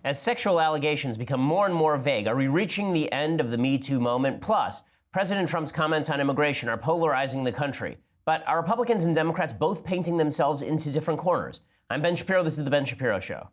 As sexual allegations become more and more vague, are we reaching the end of the MeToo moment? Plus, President Trump's comments on immigration are polarizing the country. But are Republicans and Democrats both painting themselves into different corners? I'm Ben Shapiro. This is The Ben Shapiro Show.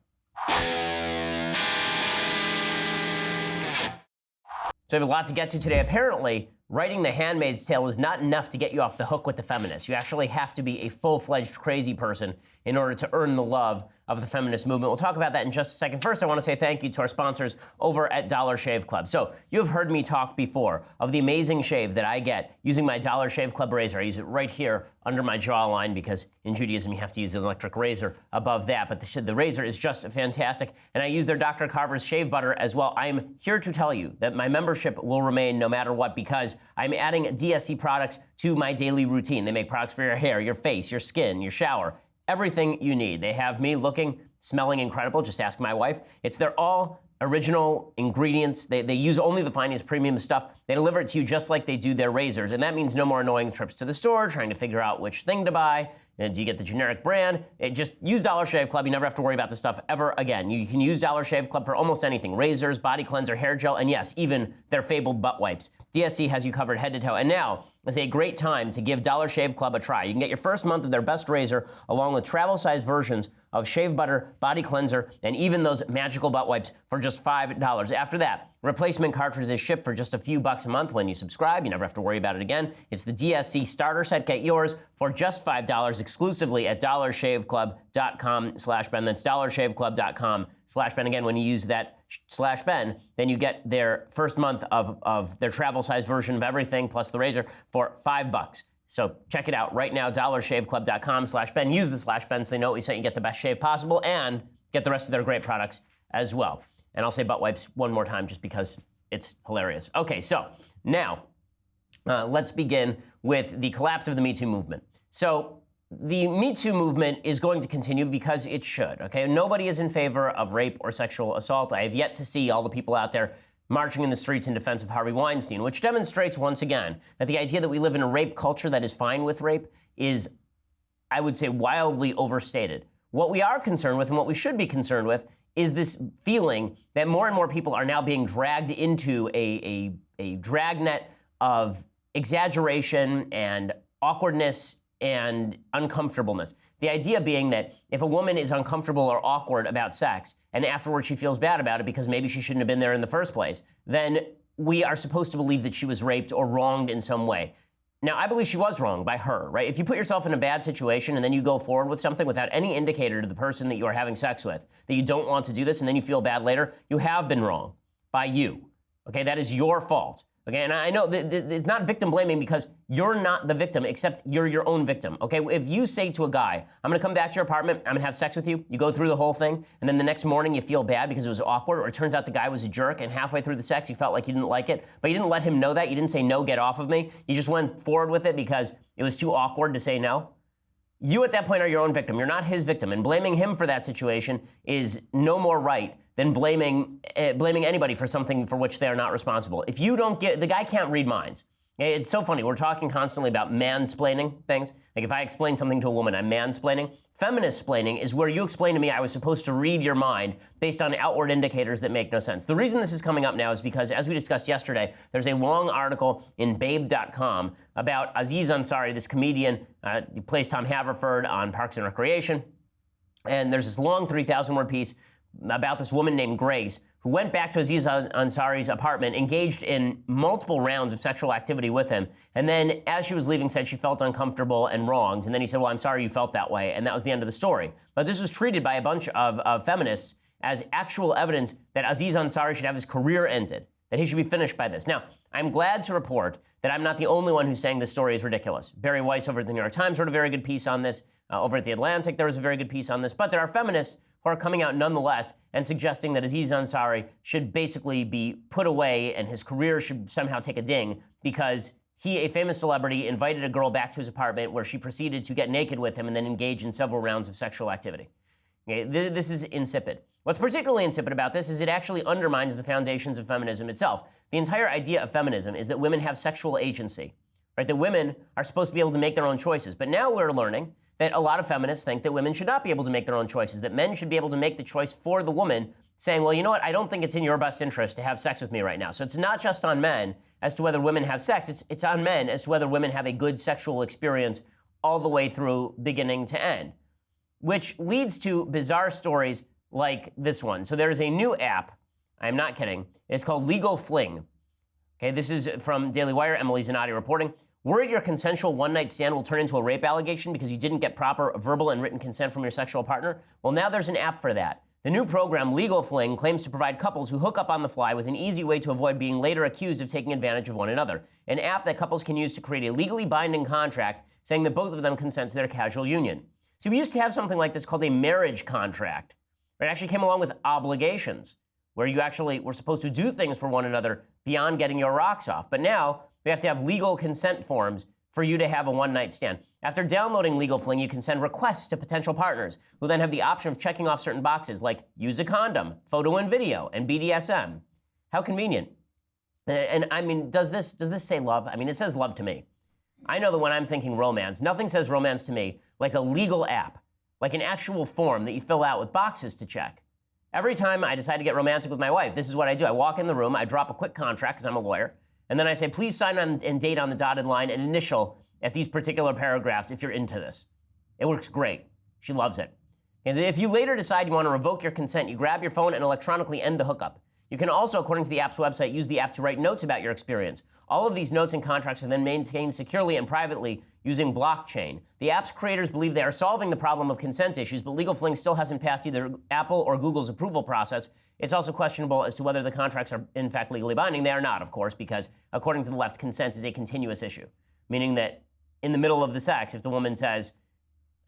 So I have a lot to get to today. Apparently, writing The Handmaid's Tale is not enough to get you off the hook with the feminists. You actually have to be a full-fledged crazy person in order to earn the love of the feminist movement. We'll talk about that in just a second. First, I want to say thank you to our sponsors over at Dollar Shave Club. So you have heard me talk before of the amazing shave that I get using my Dollar Shave Club razor. I use it right here under my jawline because in Judaism you have to use an electric razor above that. But the razor is just fantastic. And I use their Dr. Carver's shave butter as well. I'm here to tell you that my membership will remain no matter what because I'm adding DSC products to my daily routine. They make products for your hair, your face, your skin, your shower, everything you need. They have me looking, smelling incredible. Just ask my wife. They're all original ingredients. They use only the finest premium stuff. They deliver it to you just like they do their razors. And that means no more annoying trips to the store, trying to figure out which thing to buy. Do you get the generic brand? Just use Dollar Shave Club. You never have to worry about this stuff ever again. You can use Dollar Shave Club for almost anything. Razors, body cleanser, hair gel, and yes, even their fabled butt wipes. DSC has you covered head to toe. And now is a great time to give Dollar Shave Club a try. You can get your first month of their best razor along with travel-sized versions of shave butter, body cleanser, and even those magical butt wipes for just $5. After that, replacement cartridges ship for just a few bucks a month when you subscribe. You never have to worry about it again. It's the DSC starter set. Get yours for just $5 exclusively at dollarshaveclub.com/Ben. That's dollarshaveclub.com/Ben. Again, when you use that /Ben, then you get their first month of their travel-sized version of everything plus the razor for $5. So check it out right now, dollarshaveclub.com/Ben. Use the /Ben so they know what we sent you, get the best shave possible, and get the rest of their great products as well. And I'll say butt wipes one more time just because it's hilarious. Okay, so now let's begin with the collapse of the Me Too movement. So the Me Too movement is going to continue because it should, okay? Nobody is in favor of rape or sexual assault. I have yet to see all the people out there marching in the streets in defense of Harvey Weinstein, which demonstrates once again that the idea that we live in a rape culture that is fine with rape is, I would say, wildly overstated. What we are concerned with and what we should be concerned with is this feeling that more and more people are now being dragged into a dragnet of exaggeration and awkwardness and uncomfortableness. The idea being that if a woman is uncomfortable or awkward about sex and afterwards she feels bad about it because maybe she shouldn't have been there in the first place, then we are supposed to believe that she was raped or wronged in some way. Now, I believe she was wronged by her, right? If you put yourself in a bad situation and then you go forward with something without any indicator to the person that you are having sex with, that you don't want to do this and then you feel bad later, you have been wrong by you, okay? That is your fault. Okay, and I know that it's not victim blaming because you're not the victim, except you're your own victim, okay? If you say to a guy, I'm gonna come back to your apartment, I'm gonna have sex with you, you go through the whole thing, and then the next morning you feel bad because it was awkward, or it turns out the guy was a jerk, and halfway through the sex you felt like you didn't like it, but you didn't let him know that, you didn't say, no, get off of me, you just went forward with it because it was too awkward to say no. You at that point are your own victim, you're not his victim, and blaming him for that situation is no more right than blaming anybody for something for which they are not responsible. If you don't get, the guy can't read minds. It's so funny, we're talking constantly about mansplaining things. Like if I explain something to a woman, I'm mansplaining. Feminist-splaining is where you explain to me I was supposed to read your mind based on outward indicators that make no sense. The reason this is coming up now is because, as we discussed yesterday, there's a long article in Babe.com about Aziz Ansari, this comedian who plays Tom Haverford on Parks and Recreation. And there's this long 3,000-word piece about this woman named Grace who went back to Aziz Ansari's apartment, engaged in multiple rounds of sexual activity with him, and then as she was leaving said she felt uncomfortable and wronged, and then he said, well, I'm sorry you felt that way, and that was the end of the story. But this was treated by a bunch of feminists as actual evidence that Aziz Ansari should have his career ended, that he should be finished by this. Now, I'm glad to report that I'm not the only one who's saying this story is ridiculous. Barry Weiss over at the New York Times wrote a very good piece on this. Over at The Atlantic, there was a very good piece on this. But there are feminists who are coming out nonetheless and suggesting that Aziz Ansari should basically be put away and his career should somehow take a ding because he, a famous celebrity, invited a girl back to his apartment where she proceeded to get naked with him and then engage in several rounds of sexual activity. Okay, this is insipid. What's particularly insipid about this is it actually undermines the foundations of feminism itself. The entire idea of feminism is that women have sexual agency, right? That women are supposed to be able to make their own choices. But now we're learning that a lot of feminists think that women should not be able to make their own choices, that men should be able to make the choice for the woman saying, well, you know what, I don't think it's in your best interest to have sex with me right now. So it's not just on men as to whether women have sex, it's on men as to whether women have a good sexual experience all the way through beginning to end, which leads to bizarre stories like this one. So there's a new app, I'm not kidding, it's called Legal Fling. Okay, this is from Daily Wire, Emily Zanotti reporting. Worried your consensual one-night stand will turn into a rape allegation because you didn't get proper verbal and written consent from your sexual partner? Well, now there's an app for that. The new program, Legal Fling, claims to provide couples who hook up on the fly with an easy way to avoid being later accused of taking advantage of one another. An app that couples can use to create a legally binding contract saying that both of them consent to their casual union. See, we used to have something like this called a marriage contract. It actually came along with obligations, where you actually were supposed to do things for one another beyond getting your rocks off. But now, we have to have legal consent forms for you to have a one-night stand. After downloading Legal Fling, you can send requests to potential partners, who then have the option of checking off certain boxes, like use a condom, photo and video, and BDSM. How convenient. And I mean, does this say love? I mean, it says love to me. I know that when I'm thinking romance, nothing says romance to me like a legal app, like an actual form that you fill out with boxes to check. Every time I decide to get romantic with my wife, this is what I do. I walk in the room, I drop a quick contract, because I'm a lawyer, and then I say, please sign on and date on the dotted line and initial at these particular paragraphs if you're into this. It works great. She loves it. And if you later decide you want to revoke your consent, you grab your phone and electronically end the hookup. You can also, according to the app's website, use the app to write notes about your experience. All of these notes and contracts are then maintained securely and privately using blockchain. The app's creators believe they are solving the problem of consent issues, but Legal Fling still hasn't passed either Apple or Google's approval process. It's also questionable as to whether the contracts are in fact legally binding. They are not, of course, because according to the left, consent is a continuous issue, meaning that in the middle of the sex, if the woman says,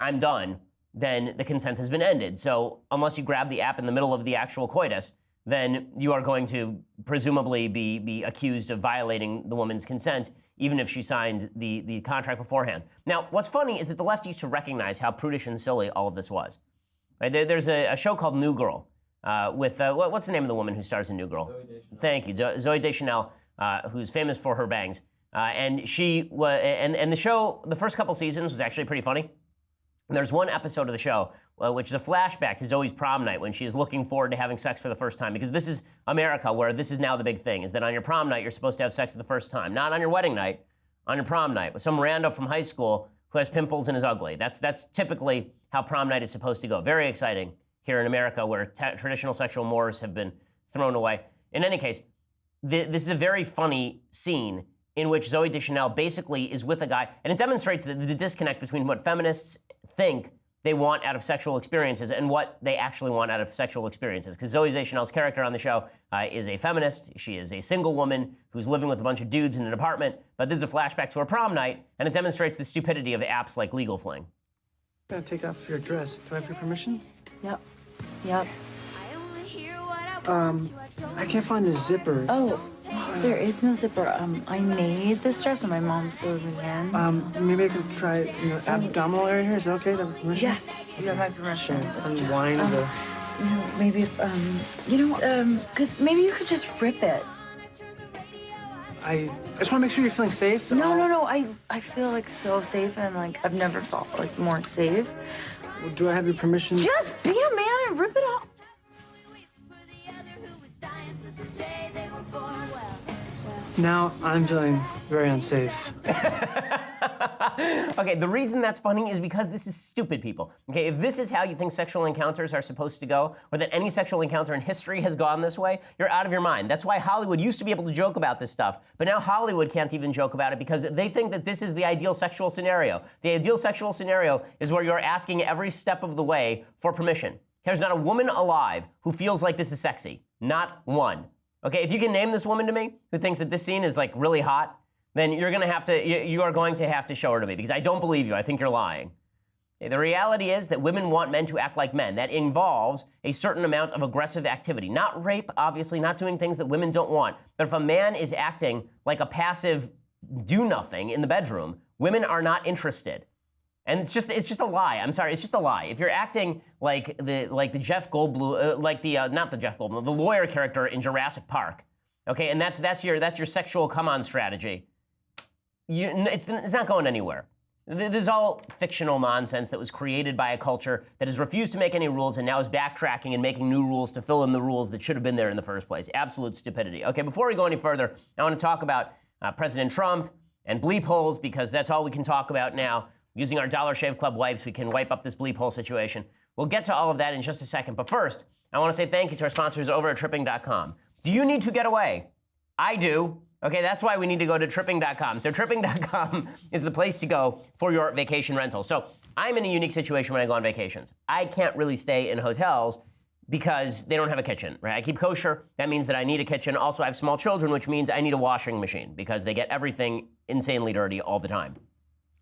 I'm done, then the consent has been ended. So unless you grab the app in the middle of the actual coitus, then you are going to presumably be accused of violating the woman's consent, even if she signed the contract beforehand. Now, what's funny is that the left used to recognize how prudish and silly all of this was. Right? There's a show called New Girl with, what's the name of the woman who stars in New Girl? Zooey Deschanel. Thank you, Zooey Deschanel, who's famous for her bangs. And she was, and the show, the first couple seasons was actually pretty funny. And there's one episode of the show, which is a flashback to Zoe's prom night when she is looking forward to having sex for the first time. Because this is America, where this is now the big thing, is that on your prom night, you're supposed to have sex for the first time. Not on your wedding night, on your prom night, with some rando from high school who has pimples and is ugly. That's typically how prom night is supposed to go. Very exciting here in America, where traditional sexual mores have been thrown away. In any case, this is a very funny scene in which Zooey Deschanel basically is with a guy, and it demonstrates the disconnect between what feminists think they want out of sexual experiences and what they actually want out of sexual experiences. Because Zooey Deschanel's character on the show is a feminist. She is a single woman who's living with a bunch of dudes in an apartment, but this is a flashback to her prom night, and it demonstrates the stupidity of apps like Legal Fling. Gotta take off your dress. Do I have your permission? Yep. Yep. I can't find the zipper. Oh, there is no zipper. I made this dress and my mom sewed me in. Maybe I could try, abdominal area here. Is that okay? Do I have permission? Yes, you have my permission. Unwind the... Maybe, because maybe you could just rip it. I just want to make sure you're feeling safe. No. I feel like so safe and like I've never felt like more safe. Well, do I have your permission? Just be a man and rip it off. Now I'm feeling very unsafe. Okay, the reason that's funny is because this is stupid, people. Okay, if this is how you think sexual encounters are supposed to go, or that any sexual encounter in history has gone this way, you're out of your mind. That's why Hollywood used to be able to joke about this stuff, but now Hollywood can't even joke about it because they think that this is the ideal sexual scenario. The ideal sexual scenario is where you're asking every step of the way for permission. There's not a woman alive who feels like this is sexy. Not one. Okay, if you can name this woman to me who thinks that this scene is like really hot, then you are going to have to show her to me because I don't believe you. I think you're lying. Okay, the reality is that women want men to act like men. That involves a certain amount of aggressive activity. Not rape, obviously, not doing things that women don't want. But if a man is acting like a passive do-nothing in the bedroom, women are not interested. And it's just a lie. I'm sorry, it's just a lie. If you're acting like the Jeff Goldblum, not the Jeff Goldblum, the lawyer character in Jurassic Park, okay, and that's your sexual come-on strategy, it's not going anywhere. This is all fictional nonsense that was created by a culture that has refused to make any rules and now is backtracking and making new rules to fill in the rules that should have been there in the first place. Absolute stupidity. Okay, before we go any further, I want to talk about President Trump and bleep holes, because that's all we can talk about now. Using our Dollar Shave Club wipes, we can wipe up this bleep hole situation. We'll get to all of that in just a second. But first, I want to say thank you to our sponsors over at tripping.com. Do you need to get away? I do. Okay, that's why we need to go to tripping.com. So tripping.com is the place to go for your vacation rentals. So I'm in a unique situation when I go on vacations. I can't really stay in hotels because they don't have a kitchen, right? I keep kosher. That means that I need a kitchen. Also, I have small children, which means I need a washing machine because they get everything insanely dirty all the time.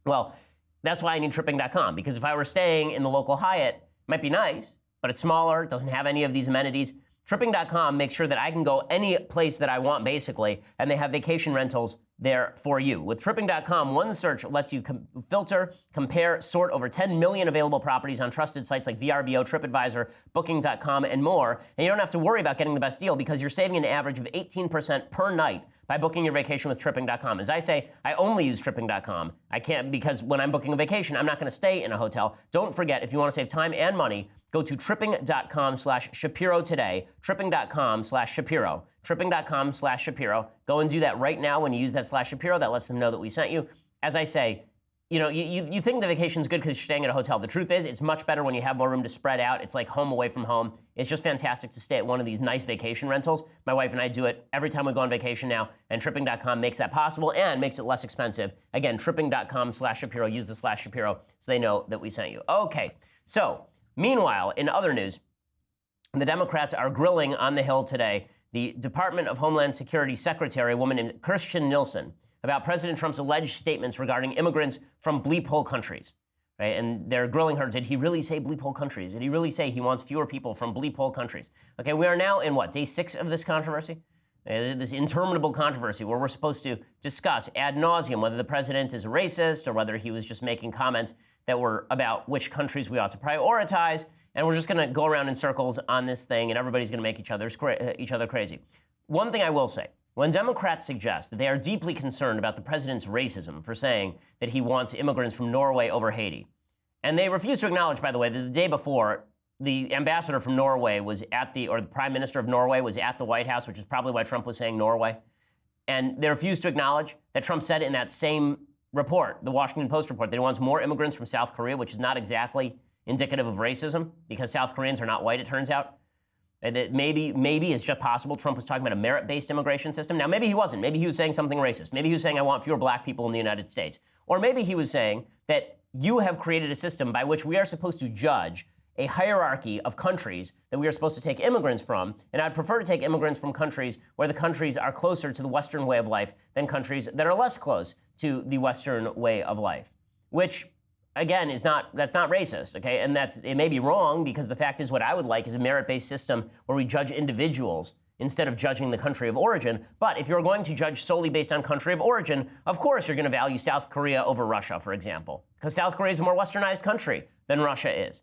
Well, that's why I need tripping.com, because if I were staying in the local Hyatt, it might be nice, but it's smaller, it doesn't have any of these amenities. Tripping.com makes sure that I can go any place that I want, basically, and they have vacation rentals there for you. With Tripping.com, one search lets you filter, compare, sort over 10 million available properties on trusted sites like VRBO, TripAdvisor, Booking.com, and more. And you don't have to worry about getting the best deal because you're saving an average of 18% per night by booking your vacation with Tripping.com. As I say, I only use Tripping.com. I can't, because when I'm booking a vacation, I'm not going to stay in a hotel. Don't forget, if you want to save time and money, go to tripping.com/Shapiro today, tripping.com/Shapiro, tripping.com/Shapiro. Go and do that right now. When you use that /Shapiro, that lets them know that we sent you. As I say, you know, you think the vacation's good because you're staying at a hotel. The truth is, it's much better when you have more room to spread out. It's like home away from home. It's just fantastic to stay at one of these nice vacation rentals. My wife and I do it every time we go on vacation now, and tripping.com makes that possible and makes it less expensive. Again, tripping.com/Shapiro. Use the /Shapiro so they know that we sent you. Okay, so meanwhile, in other news, the Democrats are grilling on the Hill today the Department of Homeland Security Secretary, a woman named Kirstjen Nielsen, about President Trump's alleged statements regarding immigrants from bleep hole countries. Right? And they're grilling her. Did he really say bleep hole countries? Did he really say he wants fewer people from bleep hole countries? Okay, we are now in what, day 6 of this controversy? This interminable controversy where we're supposed to discuss ad nauseum whether the president is a racist or whether he was just making comments that were about which countries we ought to prioritize. And we're just going to go around in circles on this thing, and everybody's going to make each other crazy. One thing I will say, when Democrats suggest that they are deeply concerned about the president's racism for saying that he wants immigrants from Norway over Haiti, and they refuse to acknowledge, by the way, that the day before, the ambassador from Norway was or the prime minister of Norway was at the White House, which is probably why Trump was saying Norway. And they refuse to acknowledge that Trump said in that same report, the Washington Post report, that he wants more immigrants from South Korea, which is not exactly indicative of racism because South Koreans are not white, it turns out. And that maybe it's just possible Trump was talking about a merit-based immigration system. Now, maybe he wasn't. Maybe he was saying something racist. Maybe he was saying, I want fewer black people in the United States. Or maybe he was saying that you have created a system by which we are supposed to judge a hierarchy of countries that we are supposed to take immigrants from, and I'd prefer to take immigrants from countries where the countries are closer to the Western way of life than countries that are less close to the Western way of life, which, again, that's not racist, okay? And it may be wrong, because the fact is what I would like is a merit-based system where we judge individuals instead of judging the country of origin. But if you're going to judge solely based on country of origin, of course you're going to value South Korea over Russia, for example, because South Korea is a more westernized country than Russia is.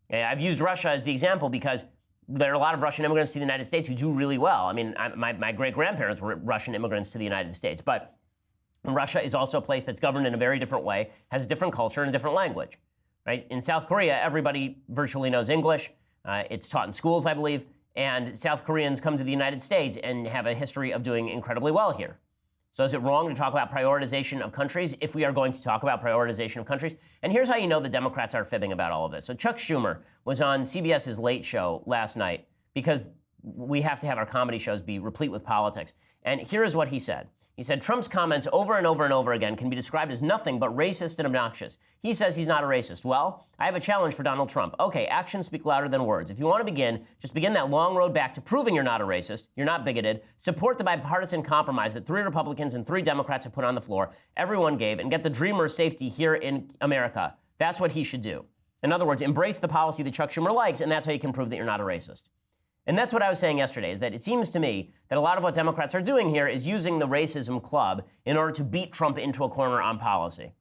Okay, I've used Russia as the example because there are a lot of Russian immigrants to the United States who do really well. I mean, my great-grandparents were Russian immigrants to the United States, but Russia is also a place that's governed in a very different way, has a different culture and a different language, right? In South Korea, everybody virtually knows English. It's taught in schools, I believe, and South Koreans come to the United States and have a history of doing incredibly well here. So is it wrong to talk about prioritization of countries if we are going to talk about prioritization of countries? And here's how you know the Democrats are fibbing about all of this. So Chuck Schumer was on CBS's Late Show last night, because we have to have our comedy shows be replete with politics. And here is what he said. He said, Trump's comments over and over and over again can be described as nothing but racist and obnoxious. He says he's not a racist. Well, I have a challenge for Donald Trump. Okay, actions speak louder than words. If you want to begin, just begin that long road back to proving you're not a racist, you're not bigoted, support the bipartisan compromise that 3 Republicans and 3 Democrats have put on the floor, everyone gave, and get the dreamers safety here in America. That's what he should do. In other words, embrace the policy that Chuck Schumer likes, and that's how you can prove that you're not a racist. And that's what I was saying yesterday, is that it seems to me that a lot of what Democrats are doing here is using the racism club in order to beat Trump into a corner on policy.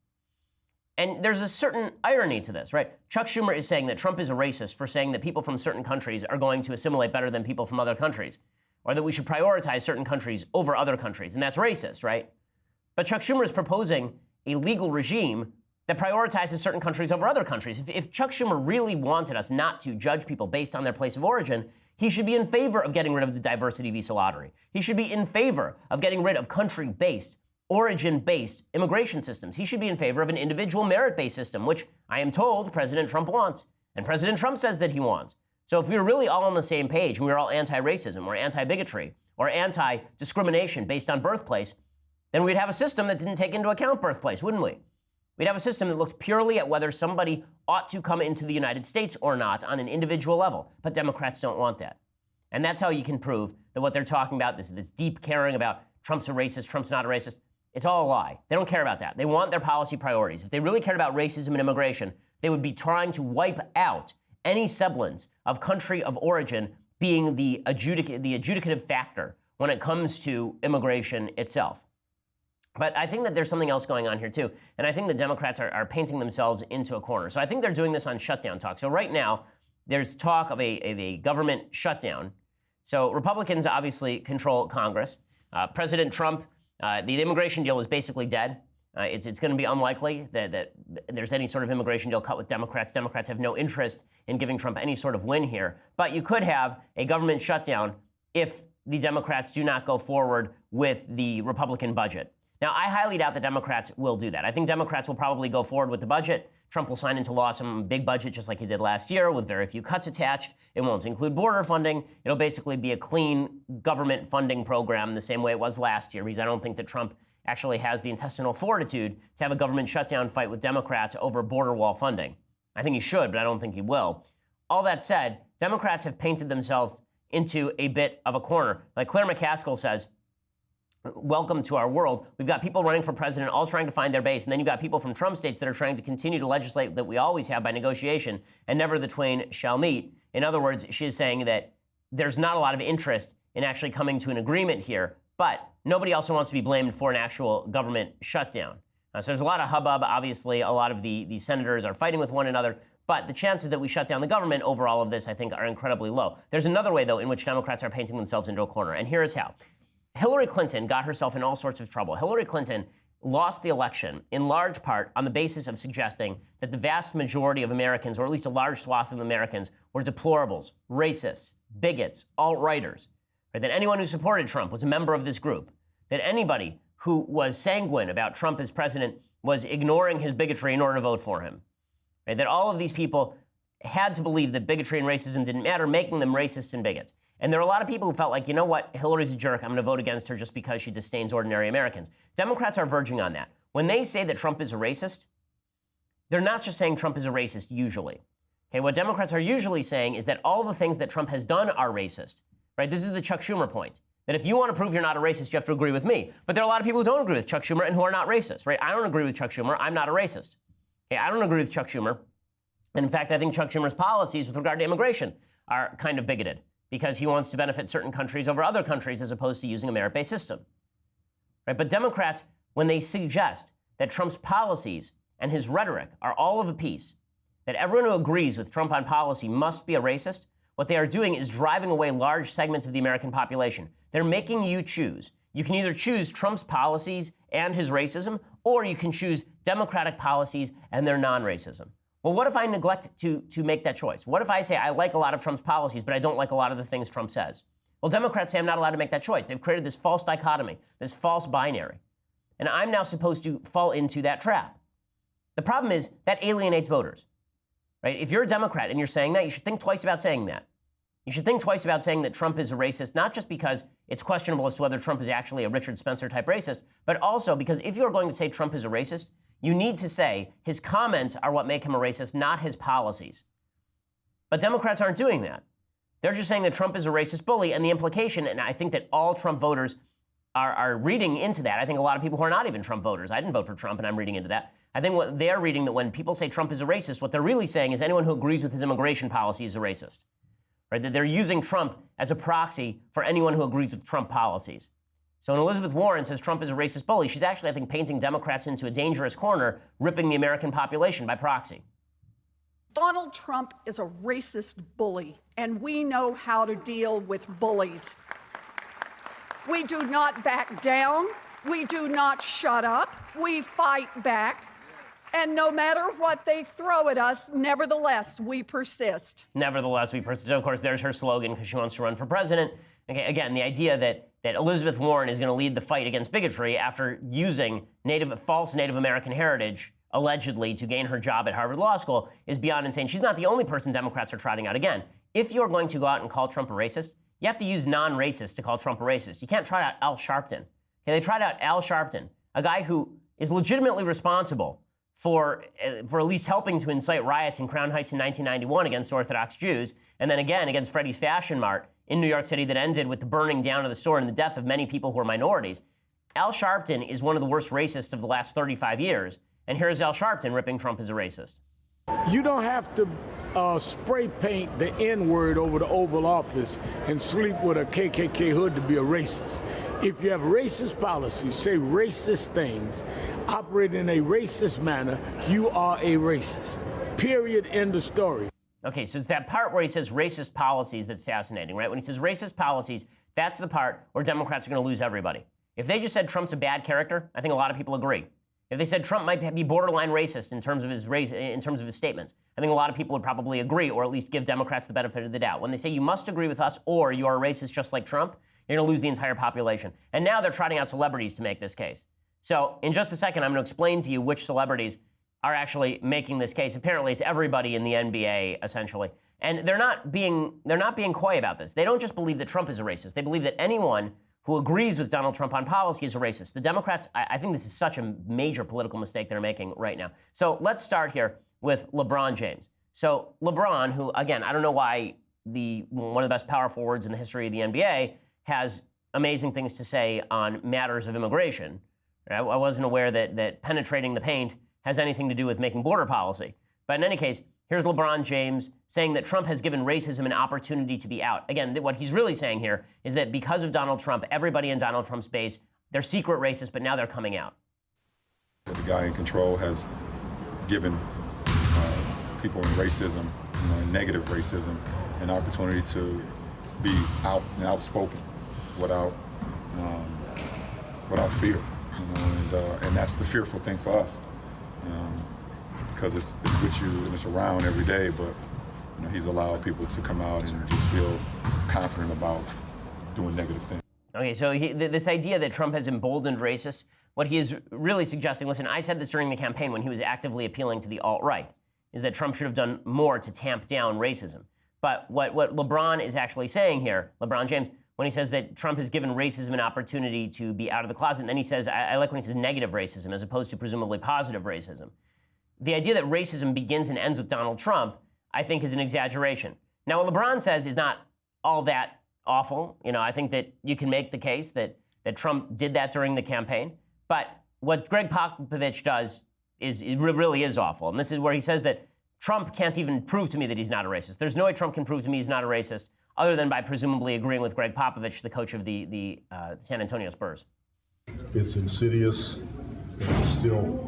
And there's a certain irony to this, right? Chuck Schumer is saying that Trump is a racist for saying that people from certain countries are going to assimilate better than people from other countries, or that we should prioritize certain countries over other countries, and that's racist, right? But Chuck Schumer is proposing a legal regime that prioritizes certain countries over other countries. If Chuck Schumer really wanted us not to judge people based on their place of origin, he should be in favor of getting rid of the diversity visa lottery. He should be in favor of getting rid of country-based, origin-based immigration systems. He should be in favor of an individual merit-based system, which I am told President Trump wants. And President Trump says that he wants. So if we were really all on the same page, and we were all anti-racism or anti-bigotry or anti-discrimination based on birthplace, then we'd have a system that didn't take into account birthplace, wouldn't we? We'd have a system that looked purely at whether somebody ought to come into the United States or not on an individual level. But Democrats don't want that. And that's how you can prove that what they're talking about, this deep caring about Trump's a racist, Trump's not a racist, it's all a lie. They don't care about that. They want their policy priorities. If they really cared about racism and immigration, they would be trying to wipe out any semblance of country of origin being the adjudicative factor when it comes to immigration itself. But I think that there's something else going on here, too. And I think the Democrats are painting themselves into a corner. So I think they're doing this on shutdown talk. So right now, there's talk of a government shutdown. So Republicans obviously control Congress. President Trump, the immigration deal is basically dead. It's going to be unlikely that there's any sort of immigration deal cut with Democrats. Democrats have no interest in giving Trump any sort of win here. But you could have a government shutdown if the Democrats do not go forward with the Republican budget. Now, I highly doubt that Democrats will do that. I think Democrats will probably go forward with the budget. Trump will sign into law some big budget just like he did last year with very few cuts attached. It won't include border funding. It'll basically be a clean government funding program the same way it was last year, because I don't think that Trump actually has the intestinal fortitude to have a government shutdown fight with Democrats over border wall funding. I think he should, but I don't think he will. All that said, Democrats have painted themselves into a bit of a corner. Like Claire McCaskill says, welcome to our world. We've got people running for president all trying to find their base, and then you've got people from Trump states that are trying to continue to legislate that we always have by negotiation, and never the twain shall meet. In other words, she is saying that there's not a lot of interest in actually coming to an agreement here, but nobody also wants to be blamed for an actual government shutdown. So there's a lot of hubbub. Obviously, a lot of the senators are fighting with one another, but the chances that we shut down the government over all of this, I think, are incredibly low. There's another way, though, in which Democrats are painting themselves into a corner, and here is how. Hillary Clinton got herself in all sorts of trouble. Hillary Clinton lost the election in large part on the basis of suggesting that the vast majority of Americans, or at least a large swath of Americans, were deplorables, racists, bigots, alt-righters, right? That anyone who supported Trump was a member of this group, that anybody who was sanguine about Trump as president was ignoring his bigotry in order to vote for him, right? That all of these people had to believe that bigotry and racism didn't matter, making them racists and bigots. And there are a lot of people who felt like, you know what, Hillary's a jerk, I'm going to vote against her just because she disdains ordinary Americans. Democrats are verging on that. When they say that Trump is a racist, they're not just saying Trump is a racist usually. Okay, what Democrats are usually saying is that all the things that Trump has done are racist, right? This is the Chuck Schumer point, that if you want to prove you're not a racist, you have to agree with me. But there are a lot of people who don't agree with Chuck Schumer and who are not racist, right? I don't agree with Chuck Schumer. I'm not a racist. Okay, I don't agree with Chuck Schumer. And in fact, I think Chuck Schumer's policies with regard to immigration are kind of bigoted, because he wants to benefit certain countries over other countries as opposed to using a merit-based system. Right? But Democrats, when they suggest that Trump's policies and his rhetoric are all of a piece, that everyone who agrees with Trump on policy must be a racist, what they are doing is driving away large segments of the American population. They're making you choose. You can either choose Trump's policies and his racism, or you can choose Democratic policies and their non-racism. Well, what if I neglect to make that choice? What if I say I like a lot of Trump's policies, but I don't like a lot of the things Trump says? Well, Democrats say I'm not allowed to make that choice. They've created this false dichotomy, this false binary. And I'm now supposed to fall into that trap. The problem is that alienates voters, right? If you're a Democrat and you're saying that, you should think twice about saying that. You should think twice about saying that Trump is a racist, not just because it's questionable as to whether Trump is actually a Richard Spencer type racist, but also because if you're going to say Trump is a racist, you need to say his comments are what make him a racist, not his policies. But Democrats aren't doing that. They're just saying that Trump is a racist bully, and the implication, and I think that all Trump voters are reading into that. I think a lot of people who are not even Trump voters, I didn't vote for Trump, and I'm reading into that. I think what they're reading, that when people say Trump is a racist, what they're really saying is anyone who agrees with his immigration policy is a racist. Right? That they're using Trump as a proxy for anyone who agrees with Trump policies. So when Elizabeth Warren says Trump is a racist bully, she's actually, I think, painting Democrats into a dangerous corner, ripping the American population by proxy. Donald Trump is a racist bully, and we know how to deal with bullies. We do not back down. We do not shut up. We fight back. And no matter what they throw at us, nevertheless, we persist. Nevertheless, we persist. Of course, there's her slogan because she wants to run for president. Okay, again, the idea that Elizabeth Warren is going to lead the fight against bigotry after using false Native American heritage, allegedly, to gain her job at Harvard Law School is beyond insane. She's not the only person Democrats are trotting out. Again, if you're going to go out and call Trump a racist, you have to use non-racist to call Trump a racist. You can't trot out Al Sharpton. Okay, they tried out Al Sharpton, a guy who is legitimately responsible for at least helping to incite riots in Crown Heights in 1991 against Orthodox Jews, and then again against Freddie's Fashion Mart in New York City that ended with the burning down of the store and the death of many people who are minorities. Al Sharpton is one of the worst racists of the last 35 years, and here's Al Sharpton ripping Trump as a racist. You don't have to spray paint the N-word over the Oval Office and sleep with a KKK hood to be a racist. If you have racist policies, say racist things, operate in a racist manner, you are a racist. Period. End of story. Okay, so it's that part where he says racist policies that's fascinating, right? When he says racist policies, that's the part where Democrats are going to lose everybody. If they just said Trump's a bad character, I think a lot of people agree. If they said Trump might be borderline racist in terms of his statements, I think a lot of people would probably agree, or at least give Democrats the benefit of the doubt. When they say you must agree with us or you are a racist just like Trump, you're going to lose the entire population. And now they're trotting out celebrities to make this case. So in just a second, I'm going to explain to you which celebrities are actually making this case. Apparently, it's everybody in the NBA, essentially. And they're not being coy about this. They don't just believe that Trump is a racist. They believe that anyone who agrees with Donald Trump on policy is a racist. The Democrats, I think this is such a major political mistake they're making right now. So let's start here with LeBron James. So LeBron, who, again, I don't know why one of the best power forwards in the history of the NBA has amazing things to say on matters of immigration. I wasn't aware that penetrating the paint has anything to do with making border policy. But in any case, here's LeBron James saying that Trump has given racism an opportunity to be out. Again, what he's really saying here is that because of Donald Trump, everybody in Donald Trump's base, they're secret racist, but now they're coming out. The guy in control has given people in racism, negative racism, an opportunity to be out and outspoken without fear. And that's the fearful thing for us. Because it's with you and it's around every day, but he's allowed people to come out and just feel confident about doing negative things. Okay, so this idea that Trump has emboldened racists, what he is really suggesting, listen, I said this during the campaign when he was actively appealing to the alt-right, is that Trump should have done more to tamp down racism. But what LeBron is actually saying here, LeBron James, when he says that Trump has given racism an opportunity to be out of the closet, and then he says, I like when he says negative racism as opposed to presumably positive racism. The idea that racism begins and ends with Donald Trump, I think, is an exaggeration. Now, what LeBron says is not all that awful. I think that you can make the case that Trump did that during the campaign. But what Greg Popovich does really is awful. And this is where he says that Trump can't even prove to me that he's not a racist. There's no way Trump can prove to me he's not a racist other than by presumably agreeing with Greg Popovich, the coach of the San Antonio Spurs. It's insidious, and it's still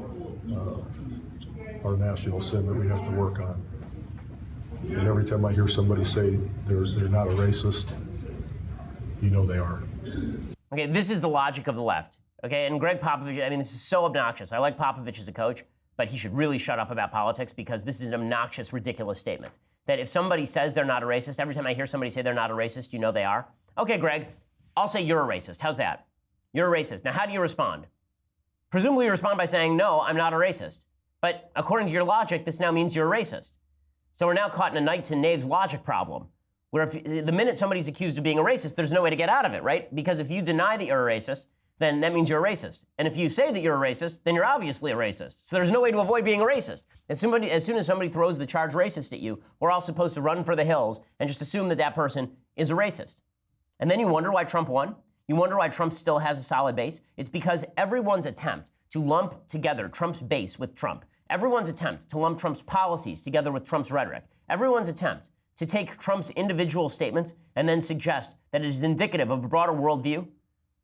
our national sin that we have to work on. And every time I hear somebody say they're not a racist, they are. Okay, this is the logic of the left. Okay, and Greg Popovich, this is so obnoxious. I like Popovich as a coach, but he should really shut up about politics because this is an obnoxious, ridiculous statement. That if somebody says they're not a racist, every time I hear somebody say they're not a racist, they are. Okay, Greg, I'll say you're a racist. How's that? You're a racist. Now, how do you respond? Presumably you respond by saying, no, I'm not a racist. But according to your logic, this now means you're a racist. So we're now caught in a knights and knaves logic problem, where if the minute somebody's accused of being a racist, there's no way to get out of it, right? Because if you deny that you're a racist, then that means you're a racist. And if you say that you're a racist, then you're obviously a racist. So there's no way to avoid being a racist. As soon as somebody throws the charge racist at you, we're all supposed to run for the hills and just assume that that person is a racist. And then you wonder why Trump won? You wonder why Trump still has a solid base? It's because everyone's attempt to lump together Trump's base with Trump, everyone's attempt to lump Trump's policies together with Trump's rhetoric, everyone's attempt to take Trump's individual statements and then suggest that it is indicative of a broader worldview.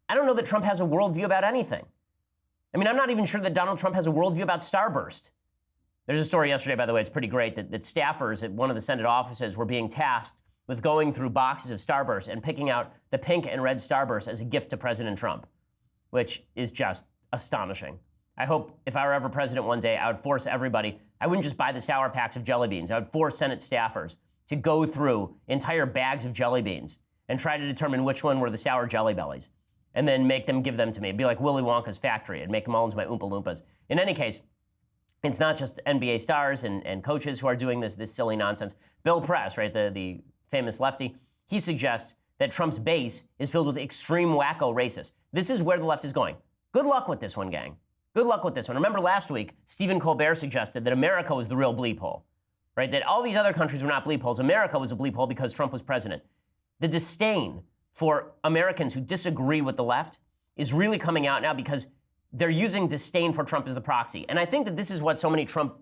I don't know that Trump has a worldview about anything. I'm not even sure that Donald Trump has a worldview about Starburst. There's a story yesterday, by the way, it's pretty great, that staffers at one of the Senate offices were being tasked with going through boxes of Starburst and picking out the pink and red Starburst as a gift to President Trump, which is just astonishing. I hope if I were ever president one day, I would force everybody, I wouldn't just buy the sour packs of jelly beans. I would force Senate staffers to go through entire bags of jelly beans and try to determine which one were the sour Jelly Bellies, and then make them give them to me. It'd be like Willy Wonka's factory. I'd make them all into my Oompa Loompas. In any case, it's not just NBA stars and coaches who are doing this silly nonsense. Bill Press, right, the famous lefty, he suggests that Trump's base is filled with extreme wacko racists. This is where the left is going. Good luck with this one, gang. Good luck with this one. Remember last week, Stephen Colbert suggested that America was the real bleep hole, right? That all these other countries were not bleep holes. America was a bleep hole because Trump was president. The disdain for Americans who disagree with the left is really coming out now because they're using disdain for Trump as the proxy. And I think that this is what so many Trump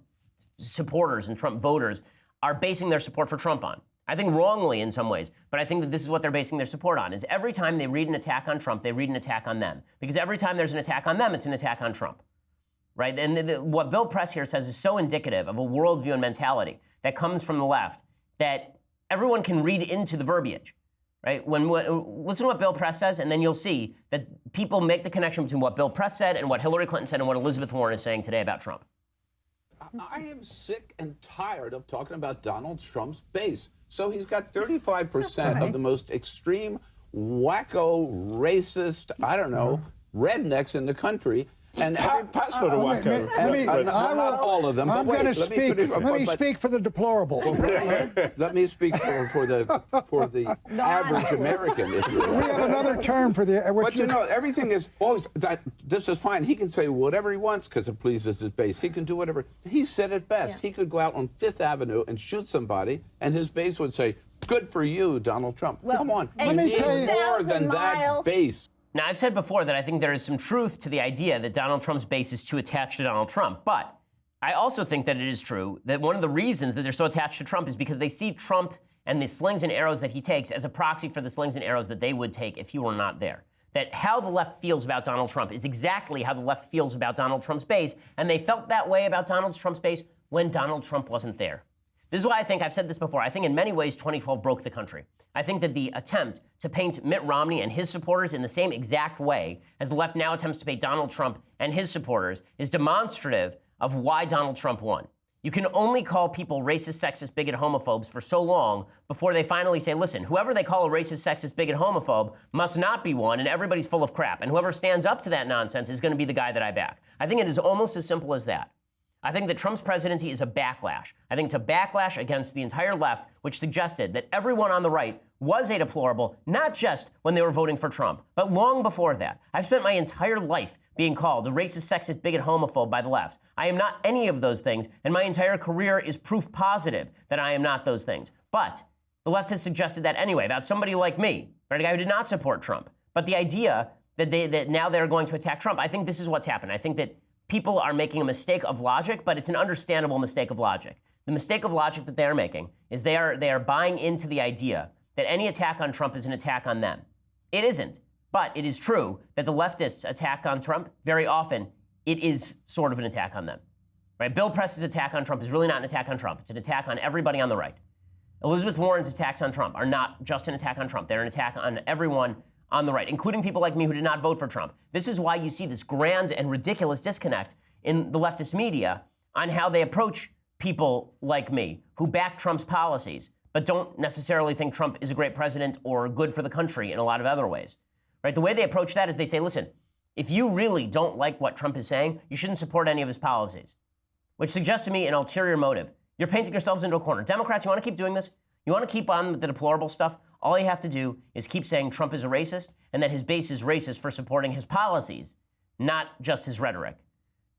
supporters and Trump voters are basing their support for Trump on. I think wrongly in some ways, but I think that this is what they're basing their support on, is every time they read an attack on Trump, they read an attack on them. Because every time there's an attack on them, it's an attack on Trump, right? And what Bill Press here says is so indicative of a worldview and mentality that comes from the left that everyone can read into the verbiage, right? Listen to what Bill Press says, and then you'll see that people make the connection between what Bill Press said and what Hillary Clinton said and what Elizabeth Warren is saying today about Trump. I am sick and tired of talking about Donald Trump's base. So he's got 35% of the most extreme, wacko, racist, I don't know, rednecks in the country. And pass for the wacko. Not all of them. I'm going to speak. Let me speak for the deplorable. Let me speak for the average American. If you will. We have another term for the. But you know, everything is always that. This is fine. He can say whatever he wants because it pleases his base. He can do whatever. He said it best. Yeah. He could go out on Fifth Avenue and shoot somebody, and his base would say, "Good for you, Donald Trump." Well, come on. Let me tell you more than that base. Now, I've said before that I think there is some truth to the idea that Donald Trump's base is too attached to Donald Trump. But I also think that it is true that one of the reasons that they're so attached to Trump is because they see Trump and the slings and arrows that he takes as a proxy for the slings and arrows that they would take if he were not there. That how the left feels about Donald Trump is exactly how the left feels about Donald Trump's base, and they felt that way about Donald Trump's base when Donald Trump wasn't there. This is why I think, I've said this before, I think in many ways 2012 broke the country. I think that the attempt to paint Mitt Romney and his supporters in the same exact way as the left now attempts to paint Donald Trump and his supporters is demonstrative of why Donald Trump won. You can only call people racist, sexist, bigot, homophobes for so long before they finally say, listen, whoever they call a racist, sexist, bigot, homophobe must not be one, and everybody's full of crap. And whoever stands up to that nonsense is going to be the guy that I back. I think it is almost as simple as that. I think that Trump's presidency is a backlash. I think it's a backlash against the entire left, which suggested that everyone on the right was a deplorable, not just when they were voting for Trump, but long before that. I've spent my entire life being called a racist, sexist, bigot, homophobe by the left. I am not any of those things, and my entire career is proof positive that I am not those things. But the left has suggested that anyway, about somebody like me, right, a guy who did not support Trump. But the idea that now they're going to attack Trump, I think this is what's happened. I think that people are making a mistake of logic, but it's an understandable mistake of logic. The mistake of logic that they are making is they are buying into the idea that any attack on Trump is an attack on them. It isn't, but it is true that the leftists' attack on Trump, very often, it is sort of an attack on them. Right? Bill Press's attack on Trump is really not an attack on Trump. It's an attack on everybody on the right. Elizabeth Warren's attacks on Trump are not just an attack on Trump. They're an attack on everyone on the right, including people like me who did not vote for Trump. This is why you see this grand and ridiculous disconnect in the leftist media on how they approach people like me who back Trump's policies, but don't necessarily think Trump is a great president or good for the country in a lot of other ways. Right? The way they approach that is they say, listen, if you really don't like what Trump is saying, you shouldn't support any of his policies, which suggests to me an ulterior motive. You're painting yourselves into a corner. Democrats, you want to keep doing this? You want to keep on with the deplorable stuff? All you have to do is keep saying Trump is a racist and that his base is racist for supporting his policies, not just his rhetoric.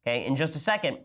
Okay, in just a second,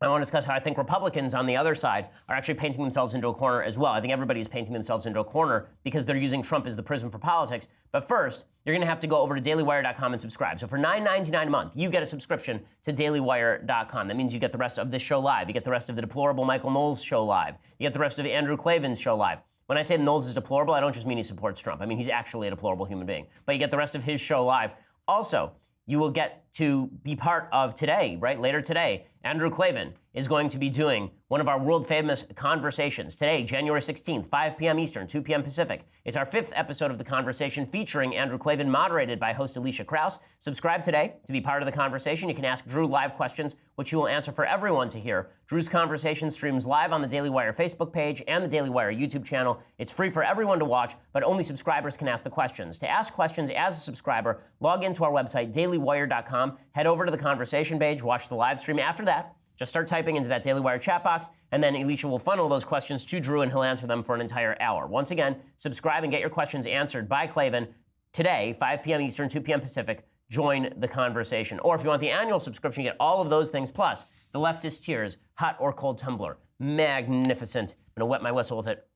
I want to discuss how I think Republicans on the other side are actually painting themselves into a corner as well. I think everybody is painting themselves into a corner because they're using Trump as the prism for politics. But first, you're going to have to go over to dailywire.com and subscribe. So for $9.99 a month, you get a subscription to dailywire.com. That means you get the rest of this show live. You get the rest of the deplorable Michael Knowles show live. You get the rest of Andrew Klavan's show live. When I say Knowles is deplorable, I don't just mean he supports Trump. I mean he's actually a deplorable human being. But you get the rest of his show live. Also, you will get to be part of today, right, later today, Andrew Klavan is going to be doing one of our world-famous conversations today, January 16th, 5 p.m. Eastern, 2 p.m. Pacific. It's our 5th episode of The Conversation featuring Andrew Klavan, moderated by host Alicia Krause. Subscribe today to be part of the conversation. You can ask Drew live questions, which you will answer for everyone to hear. Drew's Conversation streams live on the Daily Wire Facebook page and the Daily Wire YouTube channel. It's free for everyone to watch, but only subscribers can ask the questions. To ask questions as a subscriber, log into our website, dailywire.com, head over to the conversation page, watch the live stream. After that, just start typing into that Daily Wire chat box, and then Alicia will funnel those questions to Drew, and he'll answer them for an entire hour. Once again, subscribe and get your questions answered by Klavan today, 5 p.m. Eastern, 2 p.m. Pacific. Join the conversation. Or if you want the annual subscription, you get all of those things, plus the Leftist Tears hot or cold tumbler. Magnificent. I'm going to wet my whistle with it.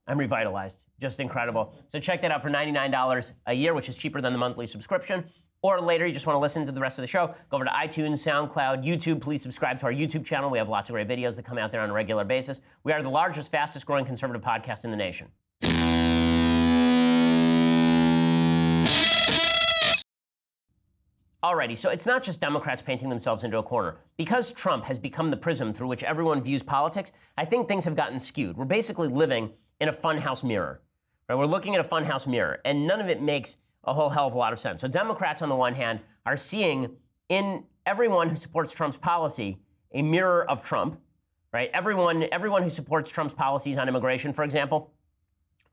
I'm revitalized. Just incredible. So check that out for $99 a year, which is cheaper than the monthly subscription. Or later, you just want to listen to the rest of the show, go over to iTunes, SoundCloud, YouTube. Please subscribe to our YouTube channel. We have lots of great videos that come out there on a regular basis. We are the largest, fastest growing conservative podcast in the nation. Alrighty, so it's not just Democrats painting themselves into a corner. Because Trump has become the prism through which everyone views politics, I think things have gotten skewed. We're basically living in a funhouse mirror. Right? We're looking at a funhouse mirror, and none of it makes a whole hell of a lot of sense. So Democrats, on the one hand, are seeing in everyone who supports Trump's policy a mirror of Trump, right? Everyone who supports Trump's policies on immigration, for example,